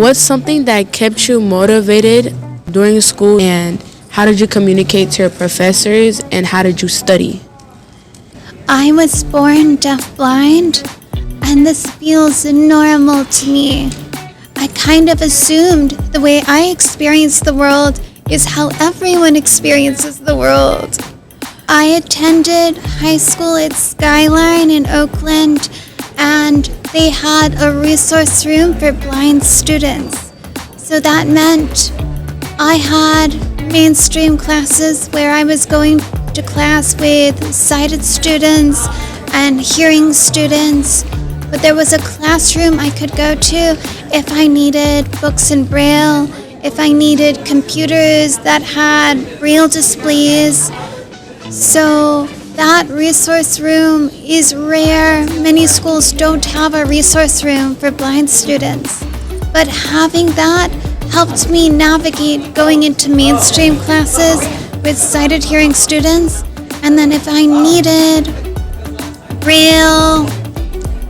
What's something that kept you motivated during school, and how did you communicate to your professors, and how did you study? I was born deafblind, and this feels normal to me. I kind of assumed the way I experience the world is how everyone experiences the world. I attended high school at Skyline in Oakland, and they had a resource room for blind students. So that meant I had mainstream classes where I was going to class with sighted students and hearing students, but there was a classroom I could go to if I needed books in Braille, if I needed computers that had Braille displays. So that resource room is rare. Many schools don't have a resource room for blind students, but having that helped me navigate going into mainstream classes with sighted hearing students. And then if I needed Braille,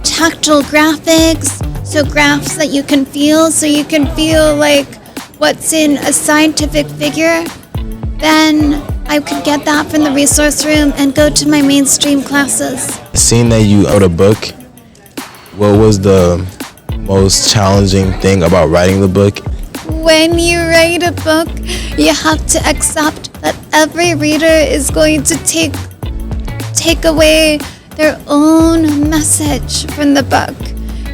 tactile graphics, so graphs that you can feel, so you can feel like what's in a scientific figure, then I could get that from the resource room and go to my mainstream classes. Seeing that you wrote a book, what was the most challenging thing about writing the book? When you write a book, you have to accept that every reader is going to take away their own message from the book.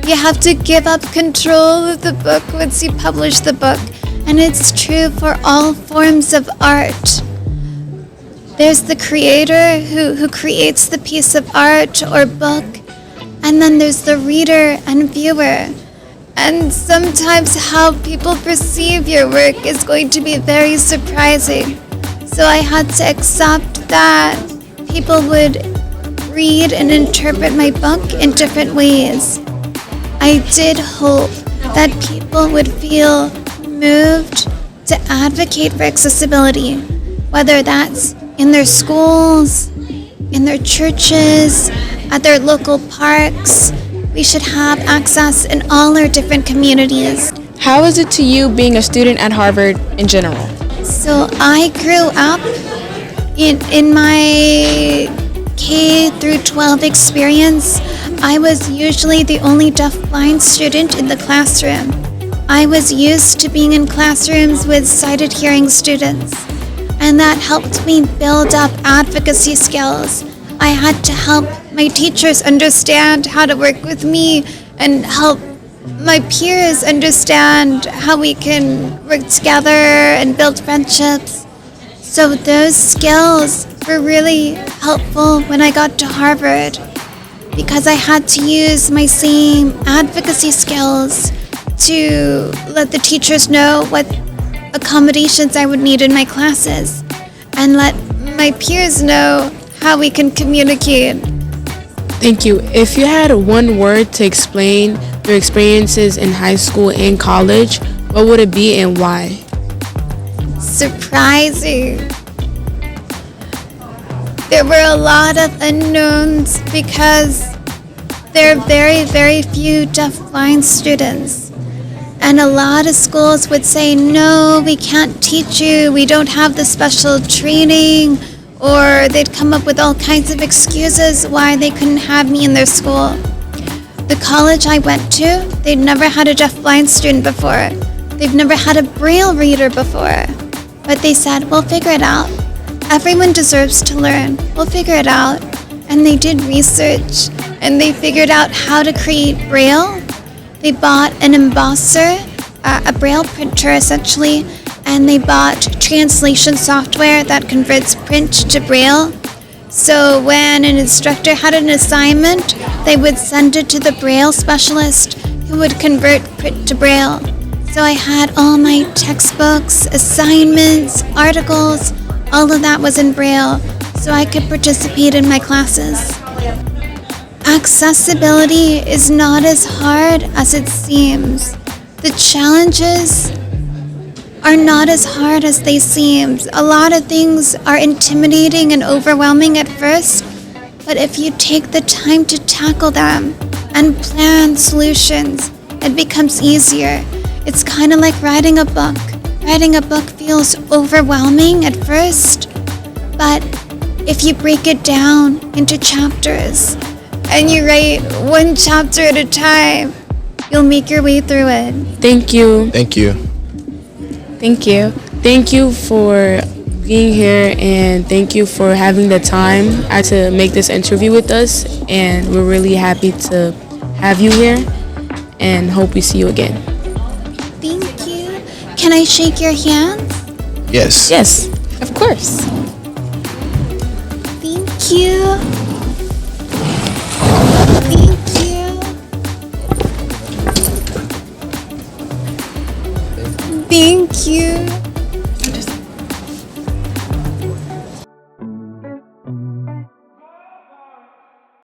You have to give up control of the book once you publish the book, and it's true for all forms of art. There's the creator who creates the piece of art or book, and then there's the reader and viewer. And sometimes how people perceive your work is going to be very surprising. So I had to accept that people would read and interpret my book in different ways. I did hope that people would feel moved to advocate for accessibility, whether that's in their schools, in their churches, at their local parks. We should have access in all our different communities. How is it to you being a student at Harvard in general? So I grew up in my K through 12 experience. I was usually the only deafblind student in the classroom. I was used to being in classrooms with sighted hearing students, and that helped me build up advocacy skills. I had to help my teachers understand how to work with me and help my peers understand how we can work together and build friendships. So those skills were really helpful when I got to Harvard, because I had to use my same advocacy skills to let the teachers know what accommodations I would need in my classes and let my peers know how we can communicate. Thank you. If you had one word to explain your experiences in high school and college, what would it be and why? Surprising. There were a lot of unknowns because there are very, very few deafblind students. And a lot of schools would say, no, we can't teach you, we don't have the special training, or they'd come up with all kinds of excuses why they couldn't have me in their school. The college I went to, they'd never had a deafblind student before. They've never had a Braille reader before. But they said, we'll figure it out. Everyone deserves to learn. We'll figure it out. And they did research, and they figured out how to create Braille. They bought an embosser, a Braille printer essentially, and they bought translation software that converts print to Braille. So when an instructor had an assignment, they would send it to the Braille specialist who would convert print to Braille. So I had all my textbooks, assignments, articles, all of that was in Braille, so I could participate in my classes. Accessibility is not as hard as it seems. The challenges are not as hard as they seem. A lot of things are intimidating and overwhelming at first, but if you take the time to tackle them and plan solutions, it becomes easier. It's kind of like writing a book. Writing a book feels overwhelming at first, but if you break it down into chapters and you write one chapter at a time, you'll make your way through it. Thank you. Thank you. Thank you. Thank you for being here, and thank you for having the time to make this interview with us. And we're really happy to have you here and hope we see you again. Thank you. Can I shake your hand? Yes. Yes, of course. Thank you. Thank you. Thank you.